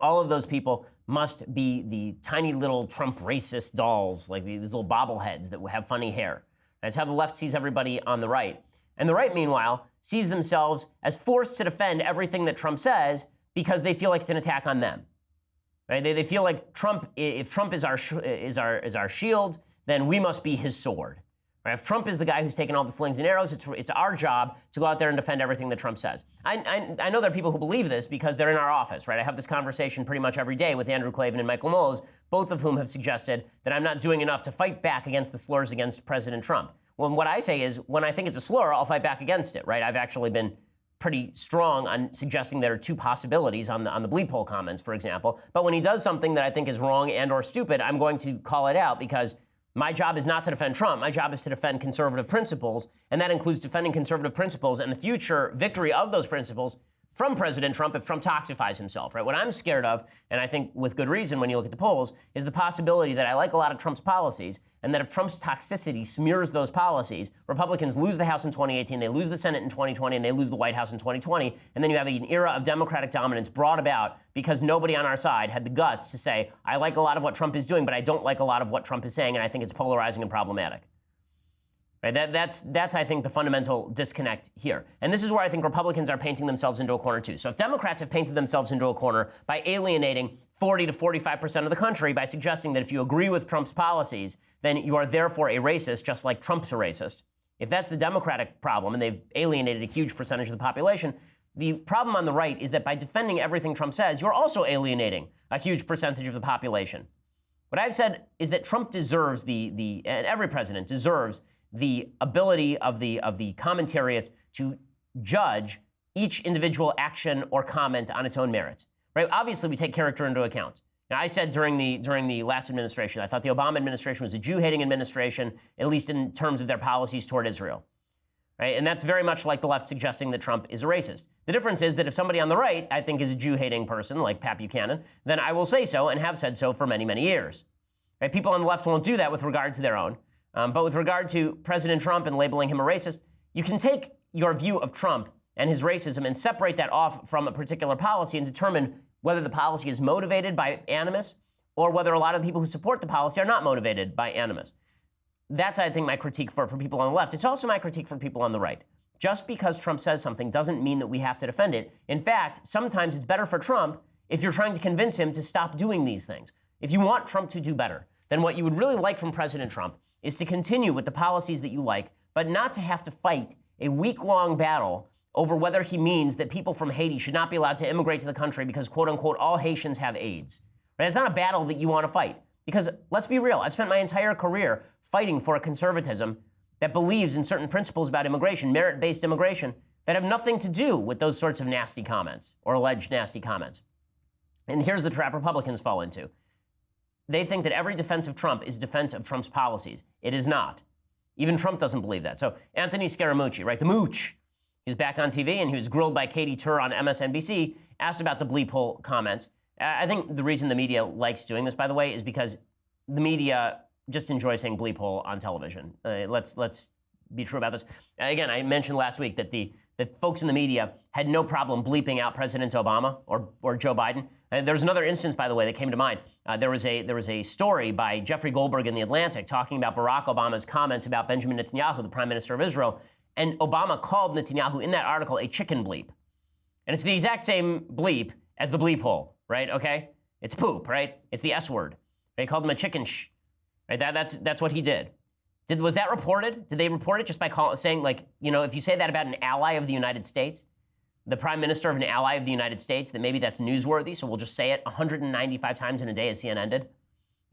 all of those people must be the tiny little Trump racist dolls, like these little bobbleheads that have funny hair. That's how the left sees everybody on the right. And the right, meanwhile, sees themselves as forced to defend everything that Trump says because they feel like it's an attack on them. Right? They feel like Trump, if Trump is our shield, then we must be his sword. Right? If Trump is the guy who's taking all the slings and arrows, it's our job to go out there and defend everything that Trump says. I know there are people who believe this because they're in our office, right? I have this conversation pretty much every day with Andrew Klavan and Michael Knowles, both of whom have suggested that I'm not doing enough to fight back against the slurs against President Trump. Well, what I say is, when I think it's a slur, I'll fight back against it, right? I've actually been pretty strong on suggesting there are two possibilities on the bleep hole comments, for example. But when he does something that I think is wrong and or stupid, I'm going to call it out, because my job is not to defend Trump. My job is to defend conservative principles, and that includes defending conservative principles and the future victory of those principles from President Trump if Trump toxifies himself, right? What I'm scared of, and I think with good reason when you look at the polls, is the possibility that I like a lot of Trump's policies, and that if Trump's toxicity smears those policies, Republicans lose the House in 2018, they lose the Senate in 2020, and they lose the White House in 2020, and then you have an era of Democratic dominance brought about because nobody on our side had the guts to say, I like a lot of what Trump is doing, but I don't like a lot of what Trump is saying, and I think it's polarizing and problematic. Right? That's I think, the fundamental disconnect here. And this is where I think Republicans are painting themselves into a corner too. So if Democrats have painted themselves into a corner by alienating 40 to 45% of the country by suggesting that if you agree with Trump's policies, then you are therefore a racist, just like Trump's a racist. If that's the Democratic problem, and they've alienated a huge percentage of the population, the problem on the right is that by defending everything Trump says, you're also alienating a huge percentage of the population. What I've said is that Trump deserves and every president deserves the ability of the commentariat to judge each individual action or comment on its own merits. Right? Obviously, we take character into account. Now, I said during the last administration, I thought the Obama administration was a Jew-hating administration, at least in terms of their policies toward Israel. Right? And that's very much like the left suggesting that Trump is a racist. The difference is that if somebody on the right I think is a Jew-hating person, like Pat Buchanan, then I will say so and have said so for many, many years. Right? People on the left won't do that with regard to their own. But with regard to President Trump and labeling him a racist, you can take your view of Trump and his racism and separate that off from a particular policy and determine whether the policy is motivated by animus or whether a lot of people who support the policy are not motivated by animus. That's, I think, my critique for people on the left. It's also my critique for people on the right. Just because Trump says something doesn't mean that we have to defend it. In fact, sometimes it's better for Trump if you're trying to convince him to stop doing these things. If you want Trump to do better, then what you would really like from President Trump is to continue with the policies that you like, but not to have to fight a week-long battle over whether he means that people from Haiti should not be allowed to immigrate to the country because, quote-unquote, all Haitians have AIDS. Right? It's not a battle that you want to fight. Because, let's be real, I've spent my entire career fighting for a conservatism that believes in certain principles about immigration, merit-based immigration, that have nothing to do with those sorts of nasty comments or alleged nasty comments. And here's the trap Republicans fall into. They think that every defense of Trump is defense of Trump's policies. It is not. Even Trump doesn't believe that. So Anthony Scaramucci, right, the mooch, he's back on TV and he was grilled by Katie Tur on MSNBC, asked about the bleep hole comments. I think the reason the media likes doing this, by the way, is because the media just enjoys saying bleep hole on television. Let's be true about this. Again, I mentioned last week that that folks in the media had no problem bleeping out President Obama or Joe Biden. There was another instance, by the way, that came to mind. There was a story by Jeffrey Goldberg in The Atlantic talking about Barack Obama's comments about Benjamin Netanyahu, the Prime Minister of Israel, and Obama called Netanyahu in that article a chicken bleep. And it's the exact same bleep as the bleep hole, right? Okay? It's poop, right? It's the S word. They called him a chicken right? That's what he did. Was that reported? Did they report it just by saying, like, if you say that about an ally of the United States, the prime minister of an ally of the United States, that maybe that's newsworthy, so we'll just say it 195 times in a day as CNN did?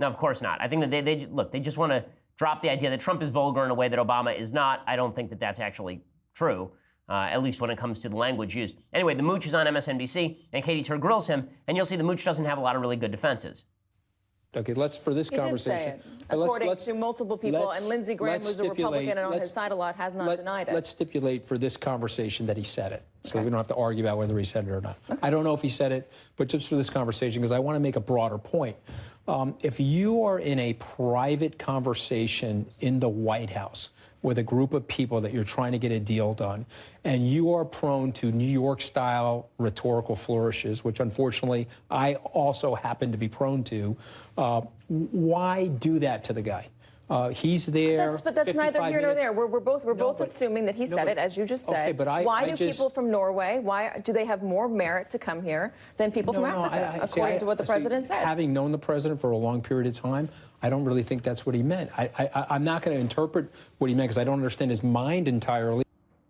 No, of course not. I think that they just want to drop the idea that Trump is vulgar in a way that Obama is not. I don't think that that's actually true, at least when it comes to the language used. Anyway, the mooch is on MSNBC, and Katie Tur grills him, and you'll see the mooch doesn't have a lot of really good defenses. Okay, for this conversation. According to multiple people, and Lindsey Graham, who's a Republican and on his side a lot, has not denied it. Let's stipulate for this conversation that he said it, so we don't have to argue about whether he said it or not. Okay. I don't know if he said it, but just for this conversation, because I want to make a broader point. If you are in a private conversation in the White House with a group of people that you're trying to get a deal done, and you are prone to New York-style rhetorical flourishes, which unfortunately I also happen to be prone to, why do that to the guy? He's there. But that's neither here nor there. We're both assuming that he said it, as you just said. Okay, why do people from Norway? Why do they have more merit to come here than people from Africa, according to what the president said? Having known the president for a long period of time, I don't really think that's what he meant. I'm not going to interpret what he meant because I don't understand his mind entirely.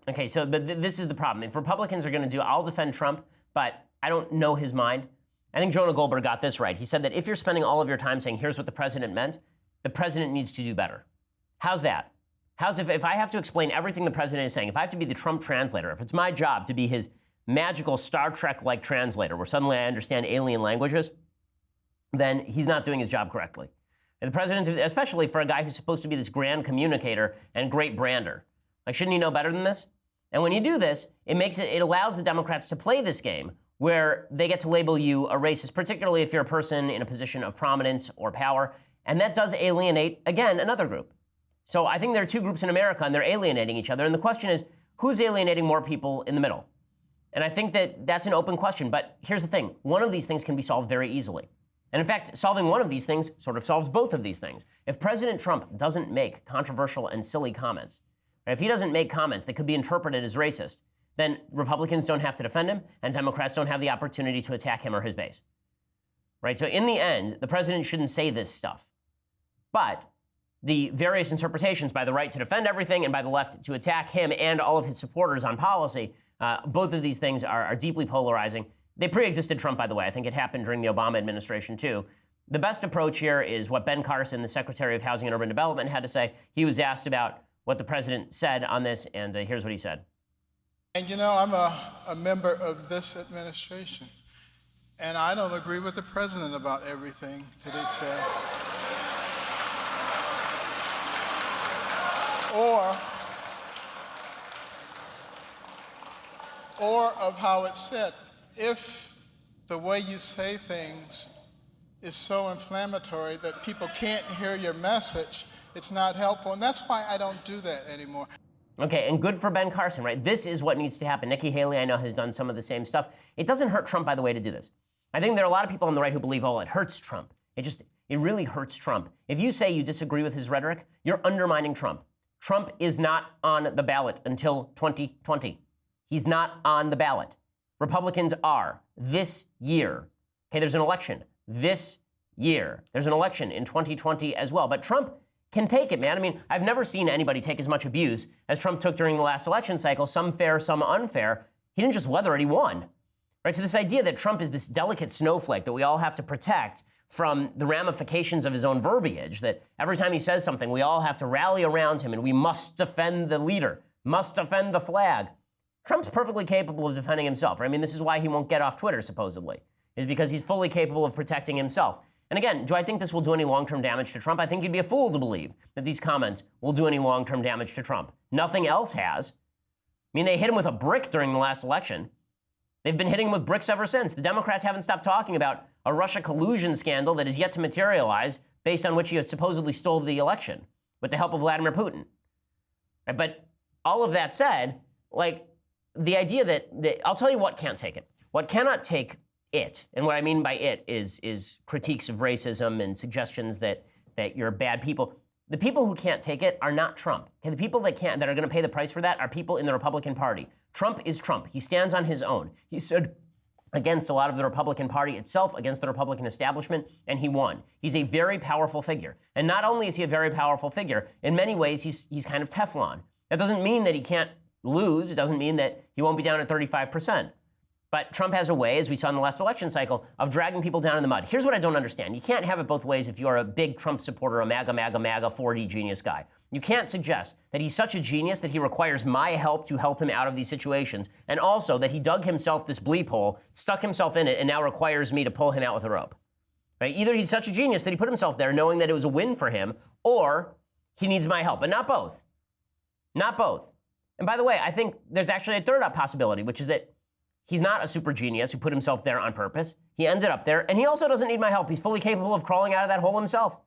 Okay, so but this is the problem. If Republicans are going to I'll defend Trump, but I don't know his mind. I think Jonah Goldberg got this right. He said that if you're spending all of your time saying, here's what the president meant, the president needs to do better. How's that? How's if I have to explain everything the president is saying, if I have to be the Trump translator, if it's my job to be his magical Star Trek-like translator where suddenly I understand alien languages, then he's not doing his job correctly. And the president, especially for a guy who's supposed to be this grand communicator and great brander, like, shouldn't he know better than this? And when you do this, it allows the Democrats to play this game where they get to label you a racist, particularly if you're a person in a position of prominence or power. And that does alienate, again, another group. So I think there are two groups in America, and they're alienating each other. And the question is, who's alienating more people in the middle? And I think that that's an open question. But here's the thing. One of these things can be solved very easily. And in fact, solving one of these things sort of solves both of these things. If President Trump doesn't make controversial and silly comments, or if he doesn't make comments that could be interpreted as racist, then Republicans don't have to defend him, and Democrats don't have the opportunity to attack him or his base. Right? So in the end, the president shouldn't say this stuff. But the various interpretations by the right to defend everything and by the left to attack him and all of his supporters on policy, both of these things are deeply polarizing. They pre-existed Trump, by the way. I think it happened during the Obama administration, too. The best approach here is what Ben Carson, the Secretary of Housing and Urban Development, had to say. He was asked about what the president said on this, and here's what he said. And I'm a member of this administration, and I don't agree with the president about everything that he said. Or of how it's said. If the way you say things is so inflammatory that people can't hear your message, it's not helpful. And that's why I don't do that anymore. Okay, and good for Ben Carson, right? This is what needs to happen. Nikki Haley, I know, has done some of the same stuff. It doesn't hurt Trump, by the way, to do this. I think there are a lot of people on the right who believe, oh, it hurts Trump. It really hurts Trump. If you say you disagree with his rhetoric, you're undermining Trump. Trump is not on the ballot until 2020. He's not on the ballot. Republicans are this year. Okay, there's an election this year. There's an election in 2020 as well. But Trump can take it, man. I mean, I've never seen anybody take as much abuse as Trump took during the last election cycle, some fair, some unfair. He didn't just weather it, he won. Right? So this idea that Trump is this delicate snowflake that we all have to protect from the ramifications of his own verbiage, that every time he says something, we all have to rally around him and we must defend the leader, must defend the flag. Trump's perfectly capable of defending himself. Right? I mean, this is why he won't get off Twitter, supposedly, is because he's fully capable of protecting himself. And again, do I think this will do any long-term damage to Trump? I think you'd be a fool to believe that these comments will do any long-term damage to Trump. Nothing else has. I mean, they hit him with a brick during the last election. They've been hitting him with bricks ever since. The Democrats haven't stopped talking about a Russia collusion scandal that is yet to materialize based on which he supposedly stole the election with the help of Vladimir Putin. Right? But all of that said, like, the idea that I'll tell you what can't take it. What cannot take it, and what I mean by it is critiques of racism and suggestions that you're bad people. The people who can't take it are not Trump. Okay, the people that are going to pay the price for that are people in the Republican Party. Trump is Trump. He stands on his own. He stood against a lot of the Republican Party itself, against the Republican establishment, and he won. He's a very powerful figure. And not only is he a very powerful figure, in many ways he's kind of Teflon. That doesn't mean that he can't lose. It doesn't mean that he won't be down at 35%. But Trump has a way, as we saw in the last election cycle, of dragging people down in the mud. Here's what I don't understand. You can't have it both ways if you're a big Trump supporter, a MAGA, 4D genius guy. You can't suggest that he's such a genius that he requires my help to help him out of these situations, and also that he dug himself this bleep hole, stuck himself in it, and now requires me to pull him out with a rope. Right? Either he's such a genius that he put himself there knowing that it was a win for him, or he needs my help, but not both. Not both. And by the way, I think there's actually a third possibility, which is that he's not a super genius who put himself there on purpose. He ended up there, and he also doesn't need my help. He's fully capable of crawling out of that hole himself.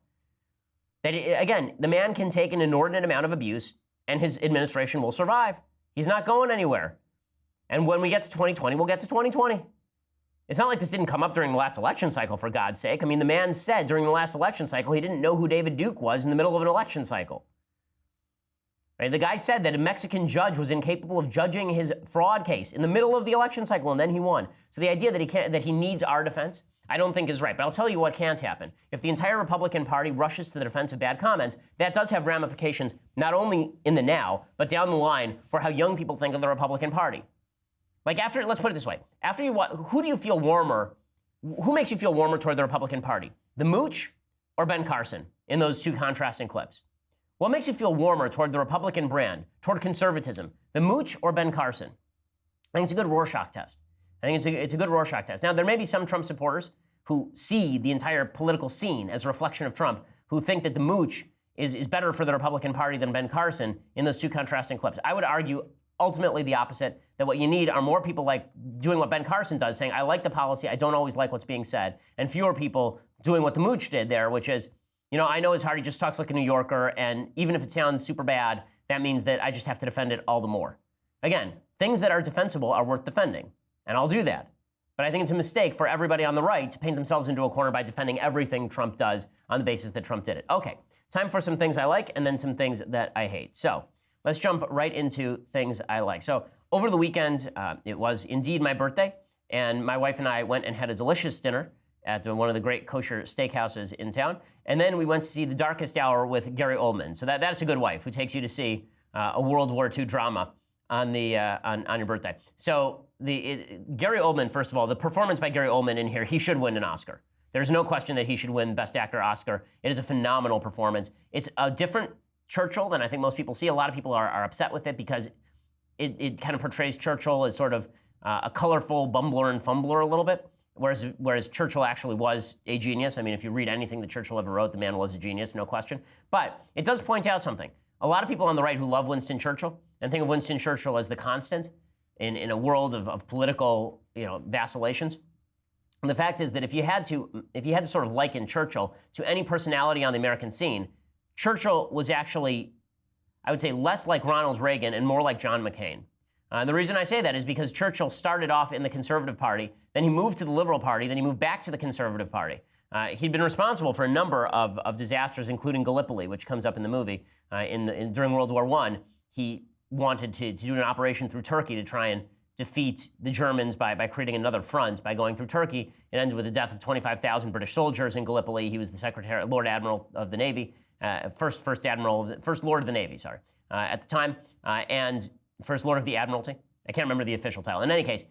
Again, the man can take an inordinate amount of abuse, and his administration will survive. He's not going anywhere. And when we get to 2020, we'll get to 2020. It's not like this didn't come up during the last election cycle, for God's sake. I mean, the man said during the last election cycle he didn't know who David Duke was in the middle of an election cycle. Right? The guy said that a Mexican judge was incapable of judging his fraud case in the middle of the election cycle, and then he won. So the idea that he needs our defense, I don't think is right. But I'll tell you what can't happen. If the entire Republican Party rushes to the defense of bad comments, that does have ramifications not only in the now, but down the line for how young people think of the Republican Party. Like let's put it this way. Who do you feel warmer? Who makes you feel warmer toward the Republican Party? The Mooch or Ben Carson in those two contrasting clips? What makes you feel warmer toward the Republican brand, toward conservatism? The Mooch or Ben Carson? I think it's a good Rorschach test. I think it's a good Rorschach test. Now, there may be some Trump supporters who see the entire political scene as a reflection of Trump, who think that the Mooch is better for the Republican Party than Ben Carson in those two contrasting clips. I would argue ultimately the opposite, that what you need are more people like doing what Ben Carson does, saying, I like the policy, I don't always like what's being said, and fewer people doing what the Mooch did there, which is, I know his heart, he just talks like a New Yorker, and even if it sounds super bad, that means that I just have to defend it all the more. Again, things that are defensible are worth defending, and I'll do that. But I think it's a mistake for everybody on the right to paint themselves into a corner by defending everything Trump does on the basis that Trump did it. Okay, time for some things I like and then some things that I hate. So let's jump right into things I like. So over the weekend, it was indeed my birthday, and my wife and I went and had a delicious dinner at one of the great kosher steakhouses in town. And then we went to see The Darkest Hour with Gary Oldman. So that's a good wife who takes you to see a World War II drama on your birthday. So Gary Oldman, first of all, the performance by Gary Oldman in here, he should win an Oscar. There's no question that he should win Best Actor Oscar. It is a phenomenal performance. It's a different Churchill than I think most people see. A lot of people are upset with it because it kind of portrays Churchill as sort of a colorful bumbler and fumbler a little bit. Whereas Churchill actually was a genius. I mean, if you read anything that Churchill ever wrote, the man was a genius, no question. But it does point out something. A lot of people on the right who love Winston Churchill and think of Winston Churchill as the constant in a world of political, vacillations. And the fact is that if you had to sort of liken Churchill to any personality on the American scene, Churchill was actually, I would say, less like Ronald Reagan and more like John McCain. The reason I say that is because Churchill started off in the Conservative Party, then he moved to the Liberal Party, then he moved back to the Conservative Party. He'd been responsible for a number of disasters, including Gallipoli, which comes up in the movie. During World War I, he wanted to do an operation through Turkey to try and defeat the Germans by creating another front by going through Turkey. It ended with the death of 25,000 British soldiers in Gallipoli. He was the Lord Admiral of the Navy, first Lord of the Navy, at the time, and First Lord of the Admiralty. I can't remember the official title. In any case,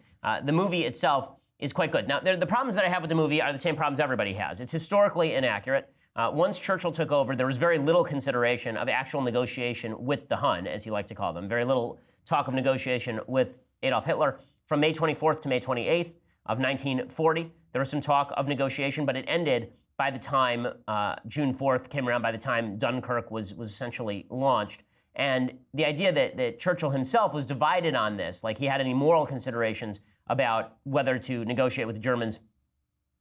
the movie itself is quite good. Now, the problems that I have with the movie are the same problems everybody has. It's historically inaccurate. Once Churchill took over, there was very little consideration of actual negotiation with the Hun, as he liked to call them. Very little talk of negotiation with Adolf Hitler. From May 24th to May 28th of 1940, there was some talk of negotiation, but it ended by the time June 4th came around, by the time Dunkirk was essentially launched. And the idea that Churchill himself was divided on this, like he had any moral considerations about whether to negotiate with the Germans,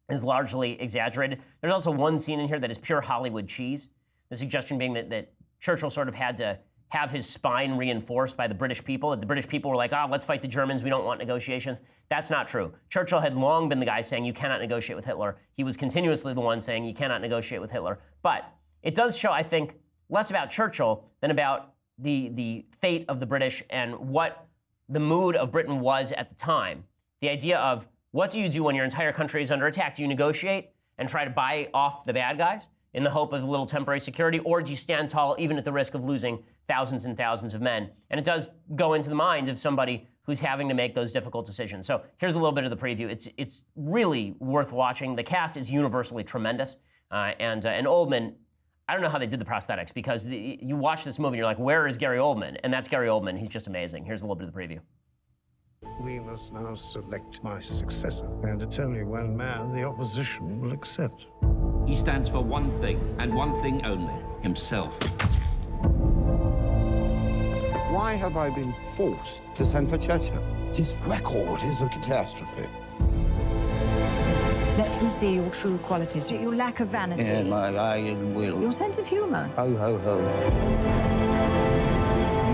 is largely exaggerated. There's also one scene in here that is pure Hollywood cheese. The suggestion being that Churchill sort of had to have his spine reinforced by the British people, that the British people were like, let's fight the Germans, we don't want negotiations. That's not true. Churchill had long been the guy saying you cannot negotiate with Hitler. He was continuously the one saying you cannot negotiate with Hitler. But it does show, I think, less about Churchill than about the fate of the British and what the mood of Britain was at the time. The idea of, what do you do when your entire country is under attack? Do you negotiate and try to buy off the bad guys in the hope of a little temporary security, or do you stand tall even at the risk of losing thousands and thousands of men? And it does go into the mind of somebody who's having to make those difficult decisions. So here's a little bit of the preview. It's really worth watching. The cast is universally tremendous. And Oldman, I don't know how they did the prosthetics, because you watch this movie and you're like, where is Gary Oldman? And that's Gary Oldman. He's just amazing. Here's a little bit of the preview. We must now select my successor, and it's only one man the opposition will accept. He stands for one thing, and one thing only, himself. Why have I been forced to send for Churchill? This record is a catastrophe. Let me see your true qualities, your lack of vanity. Yeah, my iron will. Your sense of humor. Ho, ho, ho.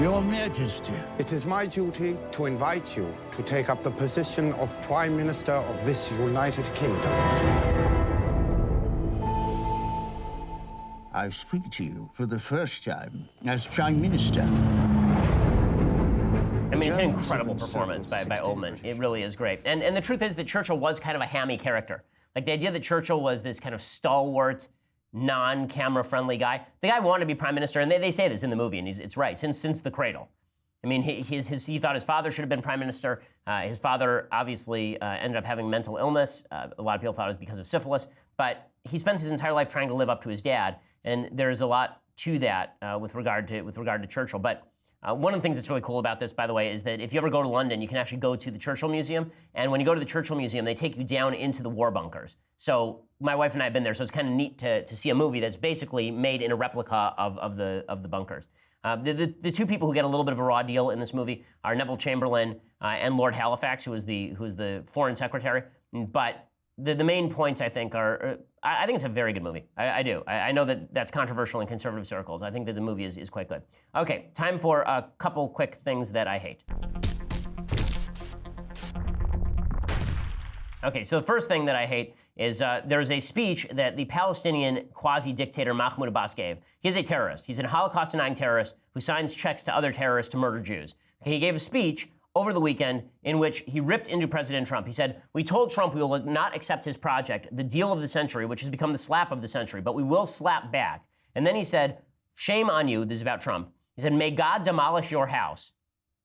Your Majesty. It is my duty to invite you to take up the position of Prime Minister of this United Kingdom. I speak to you for the first time as Prime Minister. I mean, it's an incredible performance by Oldman. It really is great. And the truth is that Churchill was kind of a hammy character. Like, the idea that Churchill was this kind of stalwart, non-camera friendly guy. The guy wanted to be prime minister, and they say this in the movie, and it's right, since the cradle. I mean, he thought his father should have been prime minister. His father obviously ended up having mental illness. A lot of people thought it was because of syphilis, but he spent his entire life trying to live up to his dad, and there's a lot to that with regard to Churchill. But one of the things that's really cool about this, by the way, is that if you ever go to London, you can actually go to the Churchill Museum. And when you go to the Churchill Museum, they take you down into the war bunkers. So my wife and I have been there, so it's kind of neat to see a movie that's basically made in a replica of the bunkers. The two people who get a little bit of a raw deal in this movie are Neville Chamberlain and Lord Halifax, who is the foreign secretary. But the main points, I think, are I think it's a very good movie. I do. I know that that's controversial in conservative circles. I think that the movie is quite good. Okay, time for a couple quick things that I hate. Okay, so the first thing that I hate is there's a speech that the Palestinian quasi-dictator Mahmoud Abbas gave. He's a terrorist. He's a Holocaust-denying terrorist who signs checks to other terrorists to murder Jews. Okay, he gave a speech over the weekend in which he ripped into President Trump. He said, "We told Trump we will not accept his project, the deal of the century, which has become the slap of the century, but we will slap back." And then he said, "Shame on you," this is about Trump. He said, "May God demolish your house,"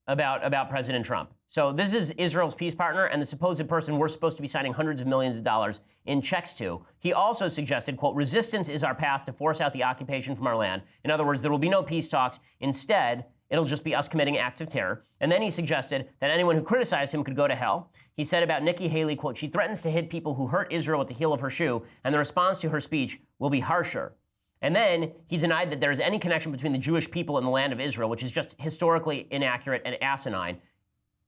about President Trump. So this is Israel's peace partner and the supposed person we're supposed to be signing hundreds of millions of dollars in checks to. He also suggested, quote, "Resistance is our path to force out the occupation from our land. In other words, there will be no peace talks. Instead, it'll just be us committing acts of terror." And then he suggested that anyone who criticized him could go to hell. He said about Nikki Haley, quote, "She threatens to hit people who hurt Israel with the heel of her shoe, and the response to her speech will be harsher." And then he denied that there is any connection between the Jewish people and the land of Israel, which is just historically inaccurate and asinine.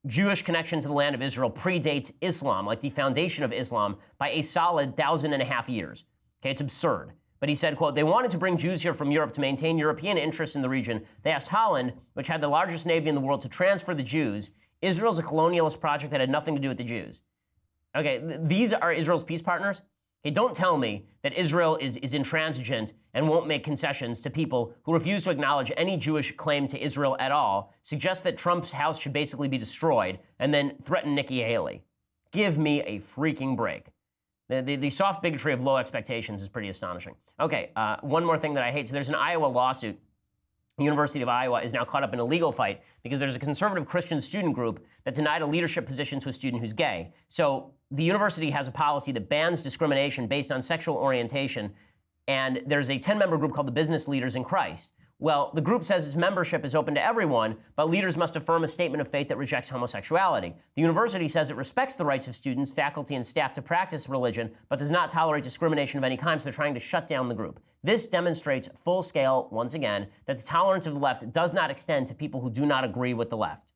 Jewish connection to the land of Israel predates Islam, like the foundation of Islam, by a solid 1,500 years. Okay, it's absurd. But he said, quote, "They wanted to bring Jews here from Europe to maintain European interests in the region. They asked Holland, which had the largest navy in the world, to transfer the Jews. Israel's a colonialist project that had nothing to do with the Jews." Okay, these are Israel's peace partners? Okay, don't tell me that Israel is intransigent and won't make concessions to people who refuse to acknowledge any Jewish claim to Israel at all, suggest that Trump's house should basically be destroyed, and then threaten Nikki Haley. Give me a freaking break. The soft bigotry of low expectations is pretty astonishing. Okay, one more thing that I hate. So there's an Iowa lawsuit. The University of Iowa is now caught up in a legal fight because there's a conservative Christian student group that denied a leadership position to a student who's gay. So the university has a policy that bans discrimination based on sexual orientation, and there's a 10-member group called the Business Leaders in Christ, Well, the group says its membership is open to everyone, but leaders must affirm a statement of faith that rejects homosexuality. The university says it respects the rights of students, faculty, and staff to practice religion, but does not tolerate discrimination of any kind, so they're trying to shut down the group. This demonstrates full scale, once again, that the tolerance of the left does not extend to people who do not agree with the left.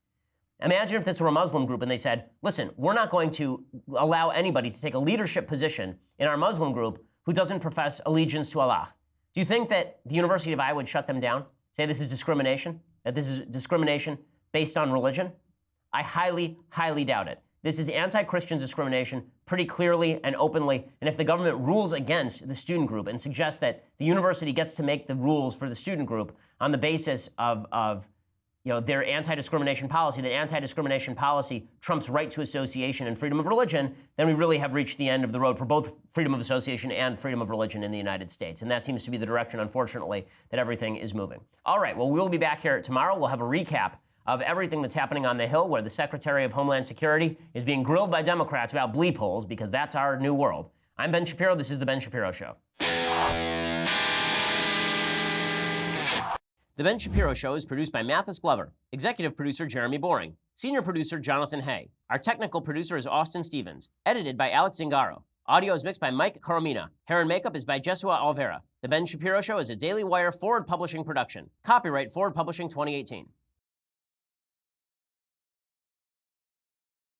Imagine if this were a Muslim group and they said, listen, we're not going to allow anybody to take a leadership position in our Muslim group who doesn't profess allegiance to Allah. Do you think that the University of Iowa would shut them down? Say this is discrimination? That this is discrimination based on religion? I highly, highly doubt it. This is anti-Christian discrimination pretty clearly and openly. And if the government rules against the student group and suggests that the university gets to make the rules for the student group on the basis of their anti-discrimination policy, that anti-discrimination policy trumps right to association and freedom of religion, then we really have reached the end of the road for both freedom of association and freedom of religion in the United States. And that seems to be the direction, unfortunately, that everything is moving. All right, well, we'll be back here tomorrow. We'll have a recap of everything that's happening on the Hill, where the Secretary of Homeland Security is being grilled by Democrats about bleep holes, because that's our new world. I'm Ben Shapiro. This is The Ben Shapiro Show. The Ben Shapiro Show is produced by Mathis Glover, executive producer Jeremy Boring, senior producer Jonathan Hay. Our technical producer is Austin Stevens, edited by Alex Zingaro. Audio is mixed by Mike Coromina. Hair and makeup is by Jesua Alvera. The Ben Shapiro Show is a Daily Wire Forward Publishing production. Copyright Forward Publishing 2018.